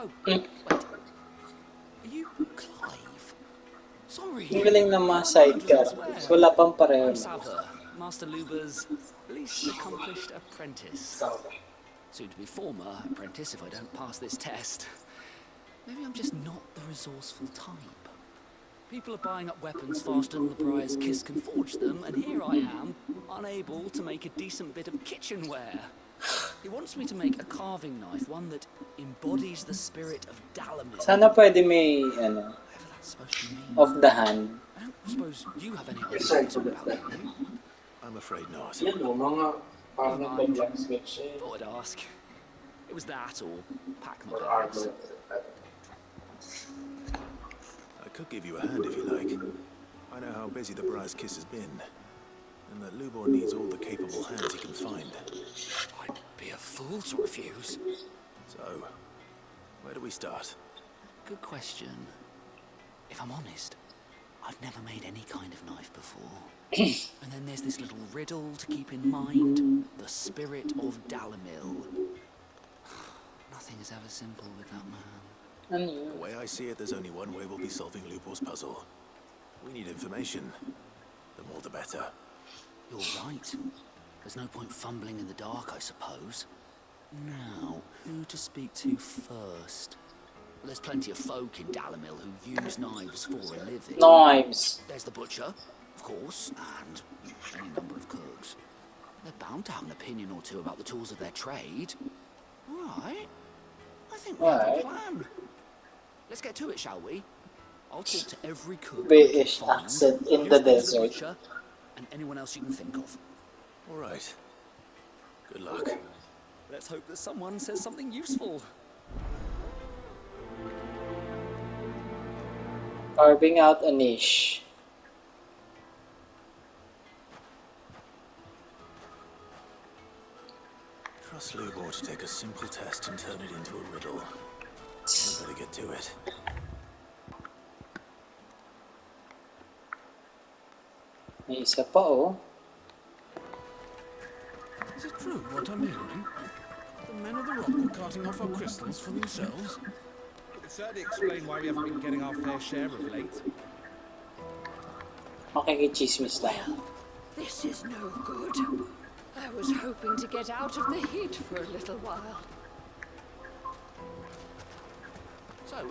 Oh, wait. Are you Clive? Sorry. Ang galing ng mga Your side name doesn't characters. swear. Wala pang pareho I'm na. Sava, Master Luber's least accomplished apprentice. Soon to be former apprentice if I don't pass this test. Maybe I'm just not the resourceful type. People are buying up weapons faster than the Briar's Kiss can forge them, and here I am, unable to make a decent bit of kitchenware. He wants me to make a carving knife, one that embodies the spirit of Dalamir. Sana pwede may, Whatever that's supposed to mean. of the hand. I don't suppose you have any ideas about that, do you? I'm afraid not. Never mind. Thought I'd ask. It was that or pack my bags. I could give you a hand if you like. I know how busy the Briar's Kiss has been, and that Lubor needs all the capable hands he can find. I'd be a fool to refuse. So, where do we start? Good question. If I'm honest, I've never made any kind of knife before. And then there's this little riddle to keep in mind. The spirit of Dalamil. Nothing is ever simple with that man. The way I see it, there's only one way we'll be solving Lubor's puzzle. We need information. The more the better. You're right. There's no point fumbling in the dark, I suppose. Now, who to speak to first? Well, there's plenty of folk in Dalamil who use knives for a living. Knives. There's the butcher, of course, and any number of cooks. They're bound to have an opinion or two about the tools of their trade. Right. I think we have a plan. Let's get to it, shall we? I'll talk to every cook British I can find. accent in You the speak to desert. butcher, and anyone else you can think of. All right. Good luck. Let's hope that someone says something useful. Carving out a niche. Trust Lubor to take a simple test and turn it into a riddle. I better get to it. May isa pa, oh. Is it true what I'm hearing? The men of the rock were carting off our crystals for themselves? It certainly explain why we haven't been getting our fair share of late. Makikichismis lang. Well, this is no good. I was hoping to get out of the heat for a little while. So,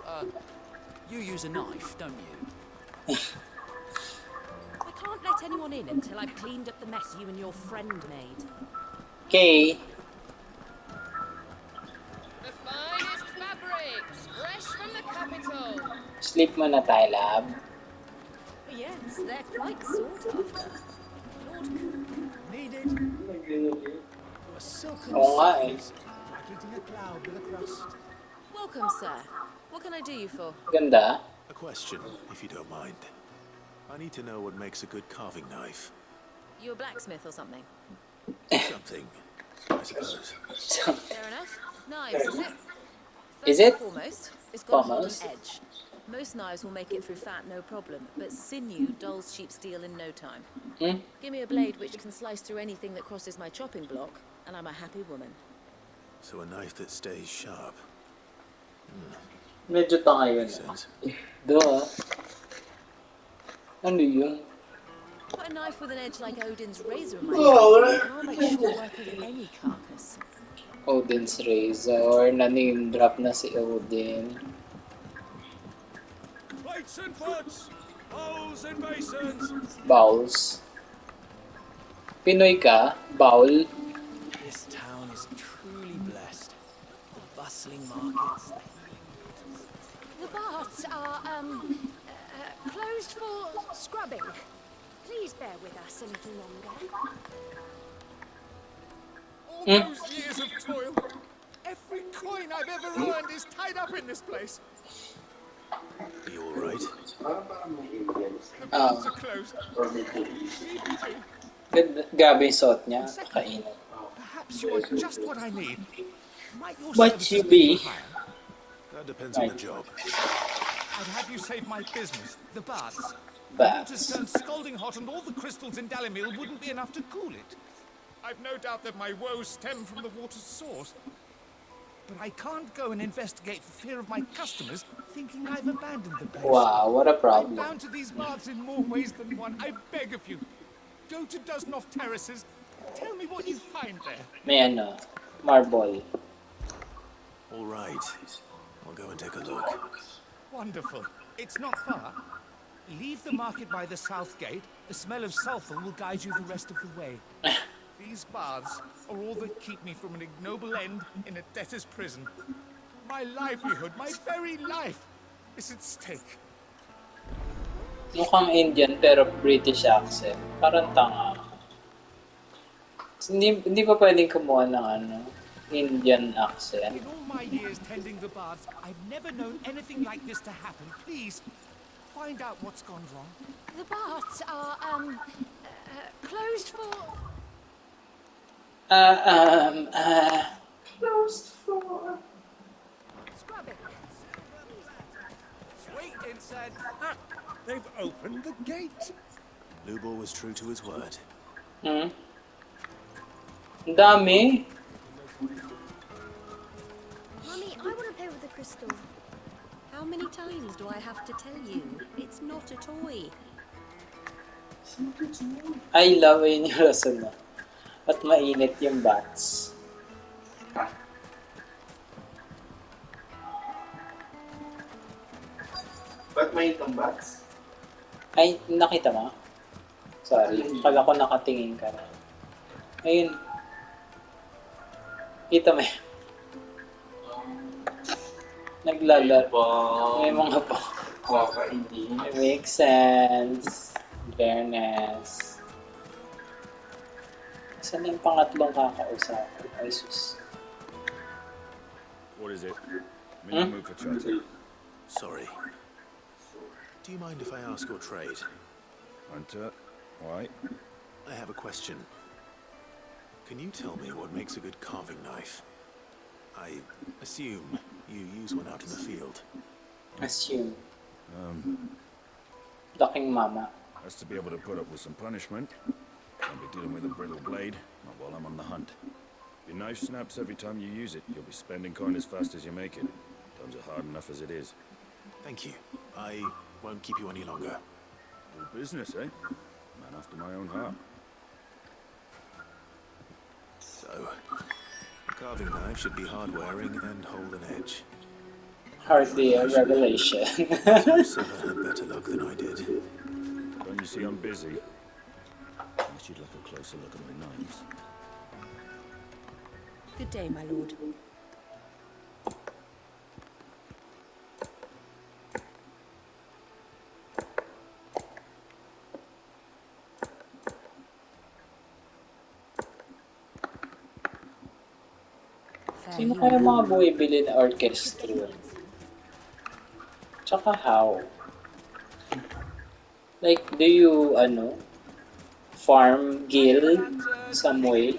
you use a knife, don't you? I can't let anyone in until I've cleaned up the mess you and your friend made. Okay. The finest fabrics, fresh from the capital. Sleep muna tayo, lab. Yes, they're quite sought after. Lord Needed. A silken Oo nga eh. surface, like eating a cloud with a crust. welcome, sir. What can I do you for? Ganda. A question, if you don't mind. I need to know what makes a good carving knife. You a blacksmith or something? Something, I suppose. Fair enough. Knives, is it? Is First it? and foremost, it's got to hold Foremost. an edge. Most knives will make it through fat, no problem, but sinew dulls cheap steel in no time. Give me a blade which can slice through anything that crosses my chopping block, and I'm a happy woman. So a knife that stays sharp. Medyo tanga yun. Makes sense. Duh. Ano yun? Put a knife with an edge like Odin's razor in my hand, and I'll make short work of any carcass. Odin's Razor. Na-name drop na si Odin. Plates and pots, bowls and basins. Bowls. Pinoy ka? Bowl? This town is truly blessed. The bustling markets. The baths are, closed for scrubbing. Please bear with us a little longer. All those years of toil. Every coin I've ever earned is tied up in this place. Are you all right? The baths are closed. Grabe yung suot niya. Kakainit. Perhaps you are just what I need. Might your What services you be be? for hire? That depends on the job. I'd have you save my business, the baths. The water's Baths. turned scalding hot and all the crystals in Dalamil wouldn't be enough to cool it. I've no doubt that my woes stem from the water's source. but I can't go and investigate for fear of my customers thinking I've abandoned the place. Wow, what a I'm problem. bound to these baths in more ways than one. I beg of you. Go to Doznoff Terraces. Tell me what you find there. May ano, marble. All right. I'll go and take a look. Wonderful. It's not far. Leave the market by the south gate. The smell of sulphur will guide you the rest of the way. These baths are all that keep me from an ignoble end in a debtor's prison. My livelihood, my very life, is at stake. Mukhang Indian pero British accent. Parang tanga. Hindi pa pwedeng kumuha ng ano, Indian accent. In all my years tending the baths, I've never known anything like this to happen. Please, find out what's gone wrong. The baths are, closed for... Closed for... scrubbing. Wait inside. Ah, they've opened the gate. Lubor was true to his word. Ang dami. Mummy, I want to play with the crystal. How many times do I have to tell you? It's not a toy. I love yun yung rason na. At mainit yung bats. Ba't may itong bats? Ay, nakita mo? Sorry, kala ko nakatingin ka na. Ayun. Kita mo yun. Naglalaro. May mga po. Kakainin. Makes sense. Fairness. Saan yung pangatlong kakausapin? Ay, sus. What is it? I'm in the mood for chatting. Sorry. Do you mind if I ask your trade? Hunter, why? I have a question. Can you tell me what makes a good carving knife? I assume you use one out in the field. Assume. Ducking mama. Has to be able to put up with some punishment. Can't be dealing with a brittle blade, not while I'm on the hunt. Your knife snaps every time you use it. You'll be spending coin as fast as you make it. Times are hard enough as it is. Thank you. I won't keep you any longer. All business, eh? Man after my own heart. So, a carving knife should be hard-wearing and hold an edge. Hardly a revelation. No seller had better luck than I did. Don't you see I'm busy? Unless you'd like a closer look at my knives. Good day, my lord. Sino kaya mga buwibili na orchestra? Tsaka how? Like, do you, farm guild some way?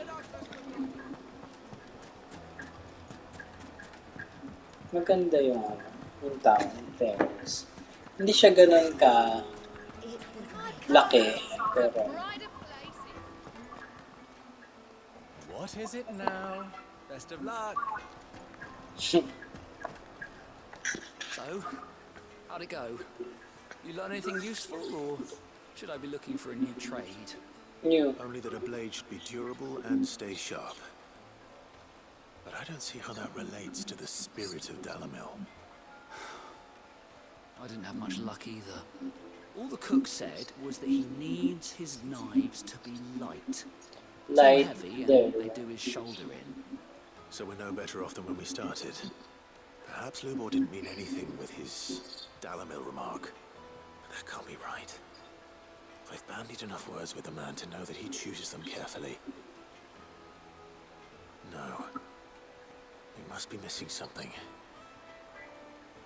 Maganda yung, yung town, fairness. Hindi siya ganun ka laki, pero... What is it now? Best of luck. So, how'd it go? You learn anything useful, or should I be looking for a new trade? New. Only that a blade should be durable and stay sharp. But I don't see how that relates to the spirit of Dalamil. I didn't have much luck either. All the cook said was that he needs his knives to be light. Light, too heavy, there. and they do his shoulder in. So we're no better off than when we started. Perhaps Lubor didn't mean anything with his Dalamil remark. But that can't be right. I've bandied enough words with the man to know that he chooses them carefully. No. We must be missing something.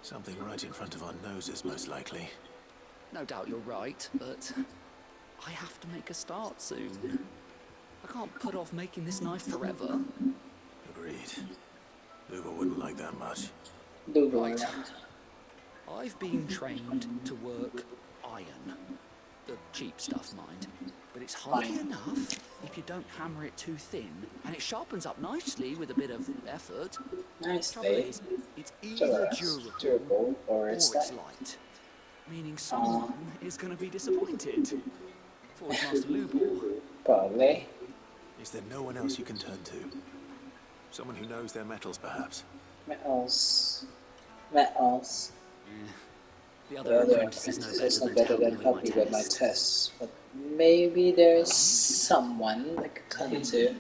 Something right in front of our noses, most likely. No doubt you're right, but I have to make a start soon. I can't put off making this knife forever. Agreed. Lubor wouldn't like that much. Right. I've been trained to work iron. The cheap stuff, mind. But it's hardly enough if you don't hammer it too thin, and it sharpens up nicely with a bit of effort. Nice Trouble blade. is, it's So either that's durable or or it's it's light. light. Meaning someone is going to be disappointed. Forge Master Lubor. Probably. Is there no one else you can turn to? Someone who knows their metals, perhaps? Metals. The other apprentices know better than to help me with my tests. But maybe there's someone I could turn to.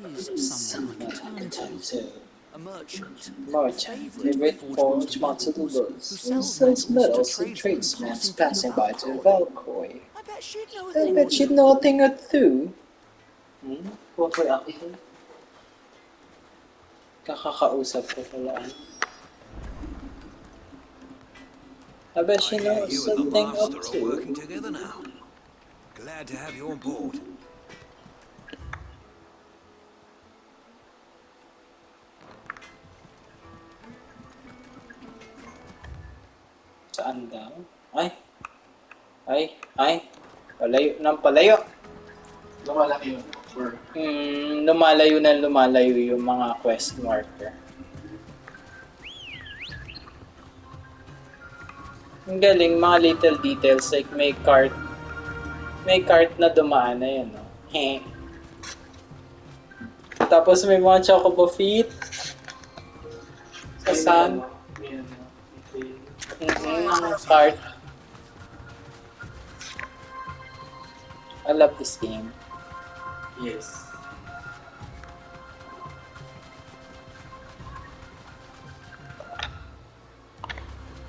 There is someone I can turn to. A merchant. Merchant, A favorite Forge Master Lubos, who sells metals to tradesmen passing by to Valcoy. I bet she'd know a thing or two. Kakakausap ko pala. I bet she knows You and the something or master are two. working together now. Glad to have you on board. Saan daw? Ay. Palayo ng palayo. Lumalayo yung mga quest marker. Ang galing, mga little details like may cart na dumaan na yun, no? Tapos may mga chocobo feet sa sand. Cart. I love this game. Yes.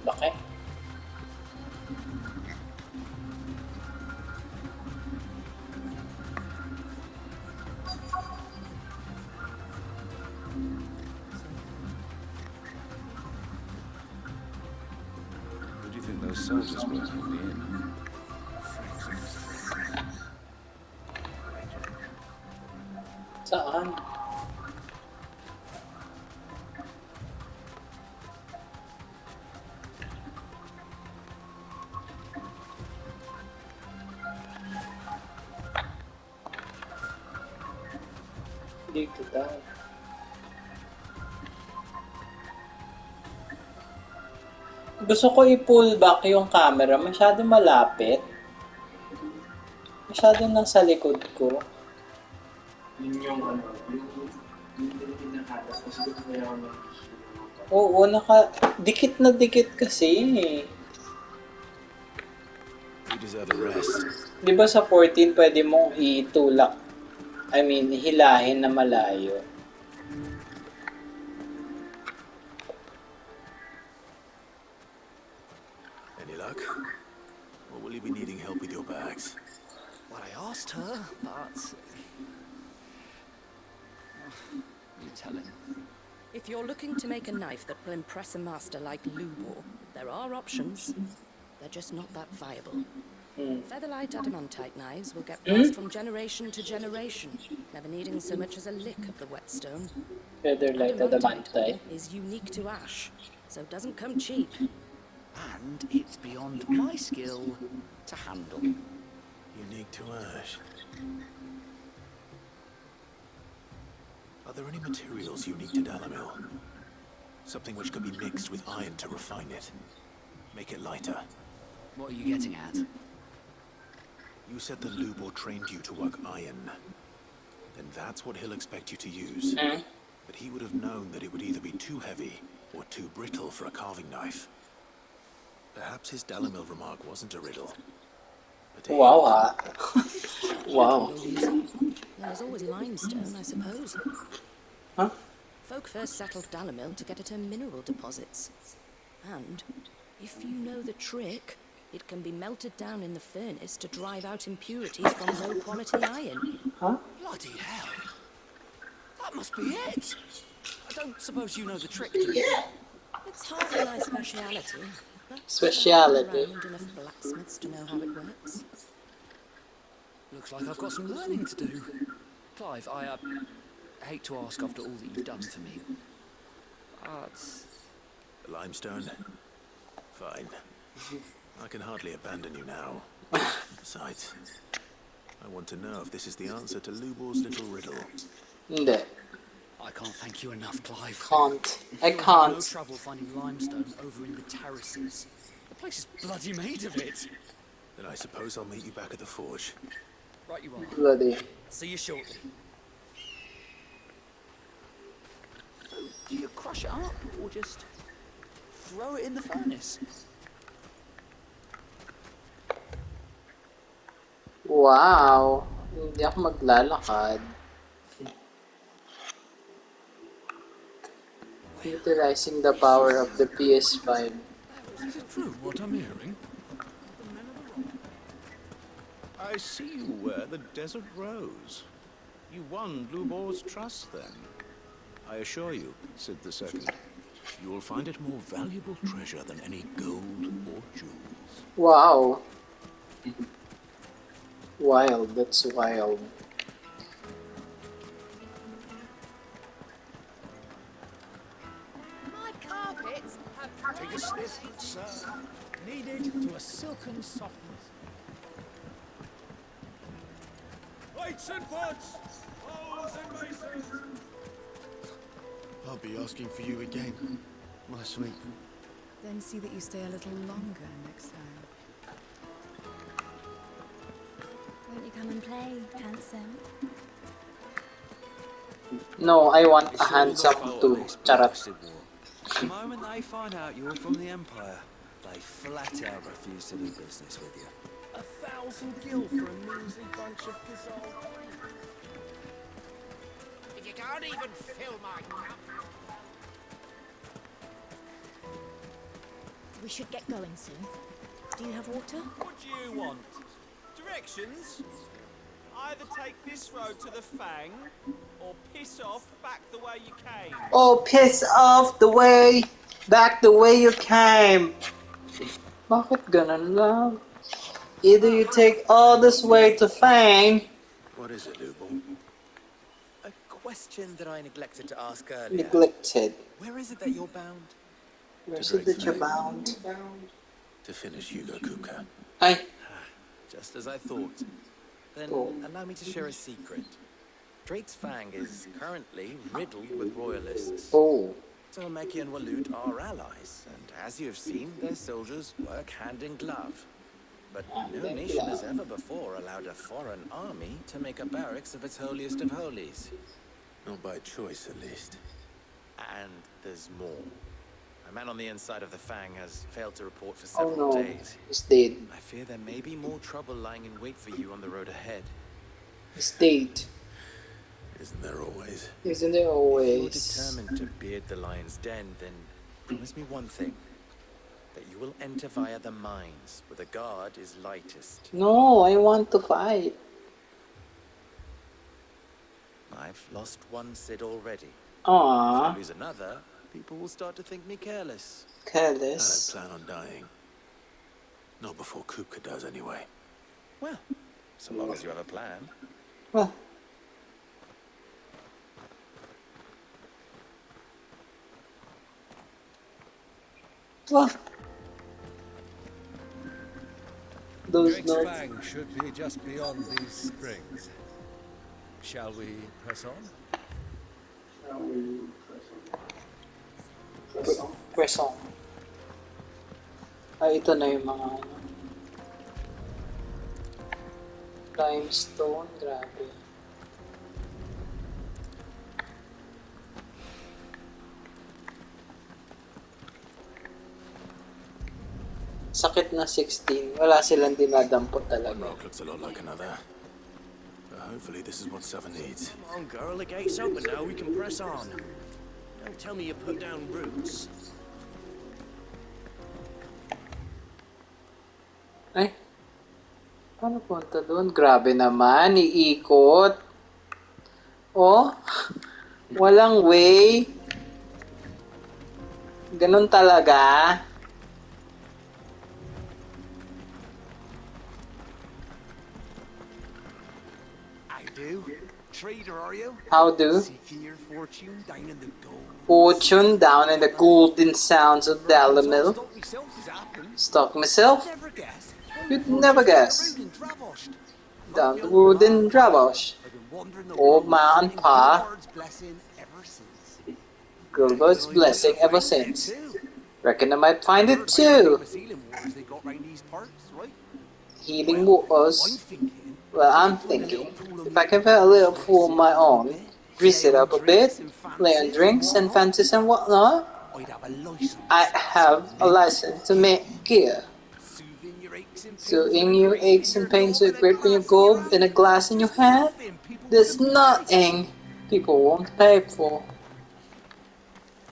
Laki. Who do you think those soldiers were in the inn? Saan? Dito daw. Gusto ko i-pull back yung camera. Masyado malapit. Masyado nasa likod ko. Yun yung yung pinakatas kasi gusto kaya ako ng Oo, dikit na dikit kasi. You deserve a rest. Di ba sa 14 pwede mong itulak? I mean, hilahin na malayo. Any luck? Or will you be needing help with your bags? Well, I asked her, but... You tell him. If you're looking to make a knife that will impress a master like Lubor, there are options. They're just not that viable. Featherlight adamantite knives will get passed from generation to generation, never needing so much as a lick of the whetstone. Featherlight adamantite is unique to ash, so doesn't come cheap. And it's beyond my skill to handle. Unique to ash. Are there any materials unique to Dalamil? Something which could be mixed with iron to refine it. Make it lighter. What are you getting at? You said that Lubor trained you to work iron. Then that's what he'll expect you to use. But he would have known that it would either be too heavy or too brittle for a carving knife. Perhaps his Dalamil remark wasn't a riddle. Wow. Wow. There's always limestone, I suppose. Huh? Folk first settled Dalamil to get at her mineral deposits. And, if you know the trick, it can be melted down in the furnace to drive out impurities from low-quality iron. Huh? Bloody hell. That must be it. I don't suppose you know the trick, do you? It's hardly my speciality. Speciality. Around enough blacksmiths to know how it works. Looks like I've got some learning to do. Clive, I hate to ask after all that you've done for me, but... The limestone? Fine. I can hardly abandon you now. Besides, I want to know if this is the answer to Lubor's little riddle. Hindi. I can't thank you enough, Clive. Can't. I You'll have no can't. trouble finding limestone over in the terraces. The place is bloody made of it. Then I suppose I'll meet you back at the forge. Right you are. Bloody. See you shortly. So, do you crush it up or just throw it in the furnace? Wow. Hindi ako maglalakad. Utilizing the power of the PS5. Is it true what I'm hearing? I see you wear the Desert Rose. You won Lubor's trust then. I assure you, Sid II, you will find it more valuable treasure than any gold or jewels. Wow. Wild. That's wild. My carpets have Take a sniff, good sir. Kneaded to a silken softness. Weights and pots! Bowls and basins! I'll be asking for you again, my sweet. Then see that you stay a little longer next time. Won't you come and play, handsome? No, I want a handsome too. Charot. The moment they find out you're from the Empire, they flat out refuse to do business with you. 1,000 gil for a measly bunch of Gazelle. If you can't even fill my cup. We should get going soon. Do you have water? What do you want? Directions? Either take this road to the Fang, or piss off back the way you came. Oh, piss off the way, back the way you came. Bakit ganun lang? Either you take all this way to Fang. What is it, Lubor? A question that I neglected to ask earlier. Neglected. Where is it that you're bound? Where is it that you're bound? To finish Hugo Kupka. Ay. Just as I thought. Then allow me to share a secret. Drake's Fang is currently riddled with royalists. Oh. Tolmeki and Walut are allies, and as you have seen, their soldiers work hand in glove. But no nation has ever before allowed a foreign army to make a barracks of its holiest of holies. Not by choice, at least. And there's more. A man on the inside of the Fang has failed to report for several days. He's dead. I fear there may be more trouble lying in wait for you on the road ahead. He's dead. Isn't there always? Isn't there always? If you're determined to beard the lion's den, then promise me one thing. That you will enter via the mines, where the guard is lightest. No, I want to fight. I've lost one Sid already. Aww. If I lose another, people will start to think me careless. Careless? I don't plan on dying. Not before Kupka does, anyway. Well, so long as you have a plan. Well. Well. Those Drake's notes. Fang should be just beyond these springs. Shall we press on? Press on. Ay, ito na yung mga ano. Limestone, grabe. Sakit na 16. Wala silang dinadampot talaga. One rock looks a lot like another. But hopefully this is what Sava needs. Come on, girl, the gate's open now. We can press on. Don't tell me you put down roots. Ay. Paano punta doon? Grabe naman. Iikot. Oh. Walang way. Ganun talaga. Trader, are you? How do? Seeking your fortune down in the gold. Fortune down in the golden sounds of Dalamil. Stalk myself? You'd never guess. Down the wooden traverse. Old man Pa. Gilbert's blessing ever since. Reckon I might find it too. Healing waters. Well, I'm thinking, if I can find a little pool of my own, grease it up a bit, lay on drinks and fancies and whatnot, I have a license to make gear. Soothing your aches and pains with a grip in your gob and a glass in your hand, there's nothing people won't pay for.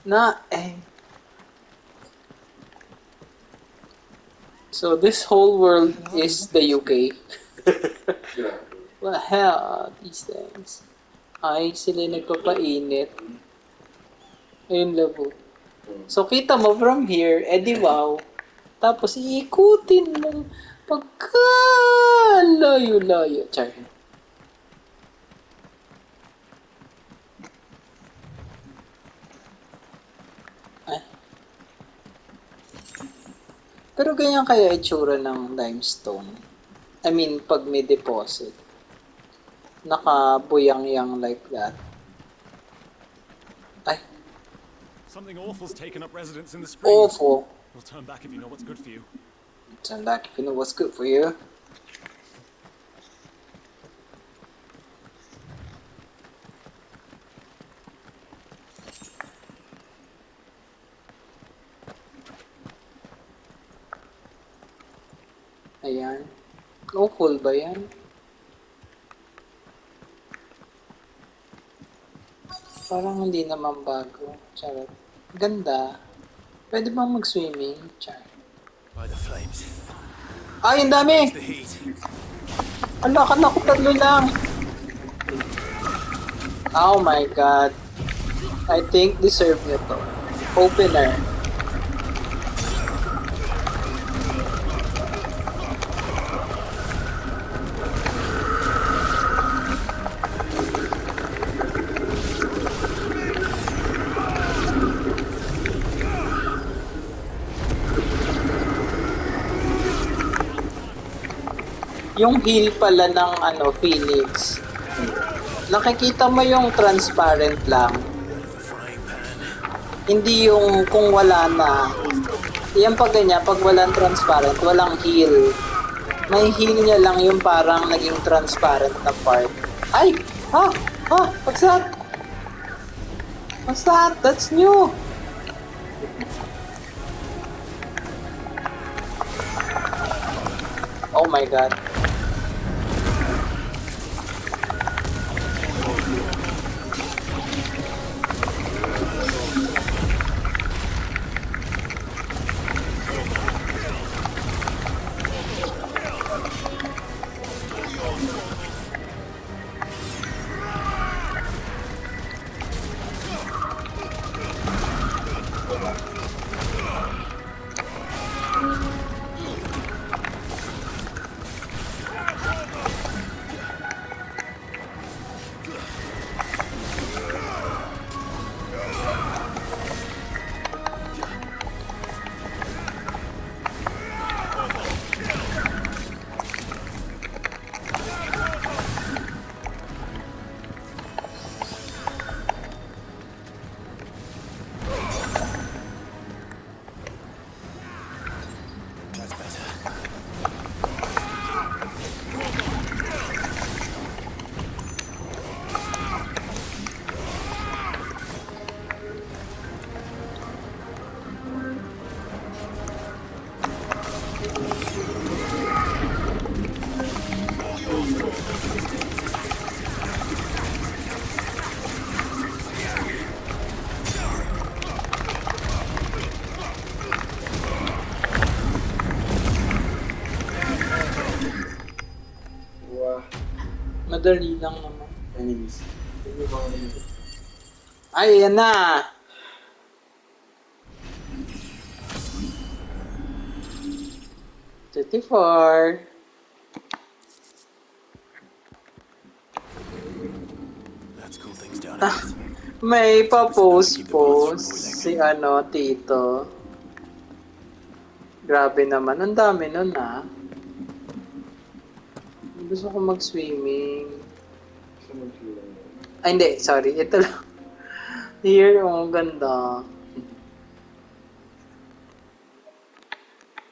Nothing. So this whole world is the UK. What the hell are these things? Ay, sila nagpapainit. Ayun labo. So kita mo from here, edi wow. Tapos iikutin mo pagka layo-layo. Char. Ay. Pero ganyan kaya itsura ng limestone. I mean, pag may deposit. Nakabuyang-yang like that. Ay. Something awful's taken up residence in the springs. Awful. We'll turn back if you know what's good for you. Turn back if you know what's good for you. Ayan. Awful ba yan? Parang hindi naman bago. Charot. Ganda. Pwede bang mag-swimming? Charot. By the flames. Ay, ang dami! Ala, akala ko tatlo lang. Oh my god. I think deserve nyo to. Opener. Yung heel pala ng Phoenix. Nakikita mo yung transparent lang. Hindi yung kung wala na. Yan pag ganyan, pag walang transparent, walang heel. May heel niya lang yung parang naging transparent na part. Ay! Ha! Ha! What's that? What's that? That's new! Oh my god. Madali lang naman. Enemies. Ay, yan na! $34. Let's cool things down. May pa-post si Tito. Grabe naman, ang dami nun Gusto ko mag-swimming. Ay, hindi. Sorry. Ito lang. Here, oh, ganda.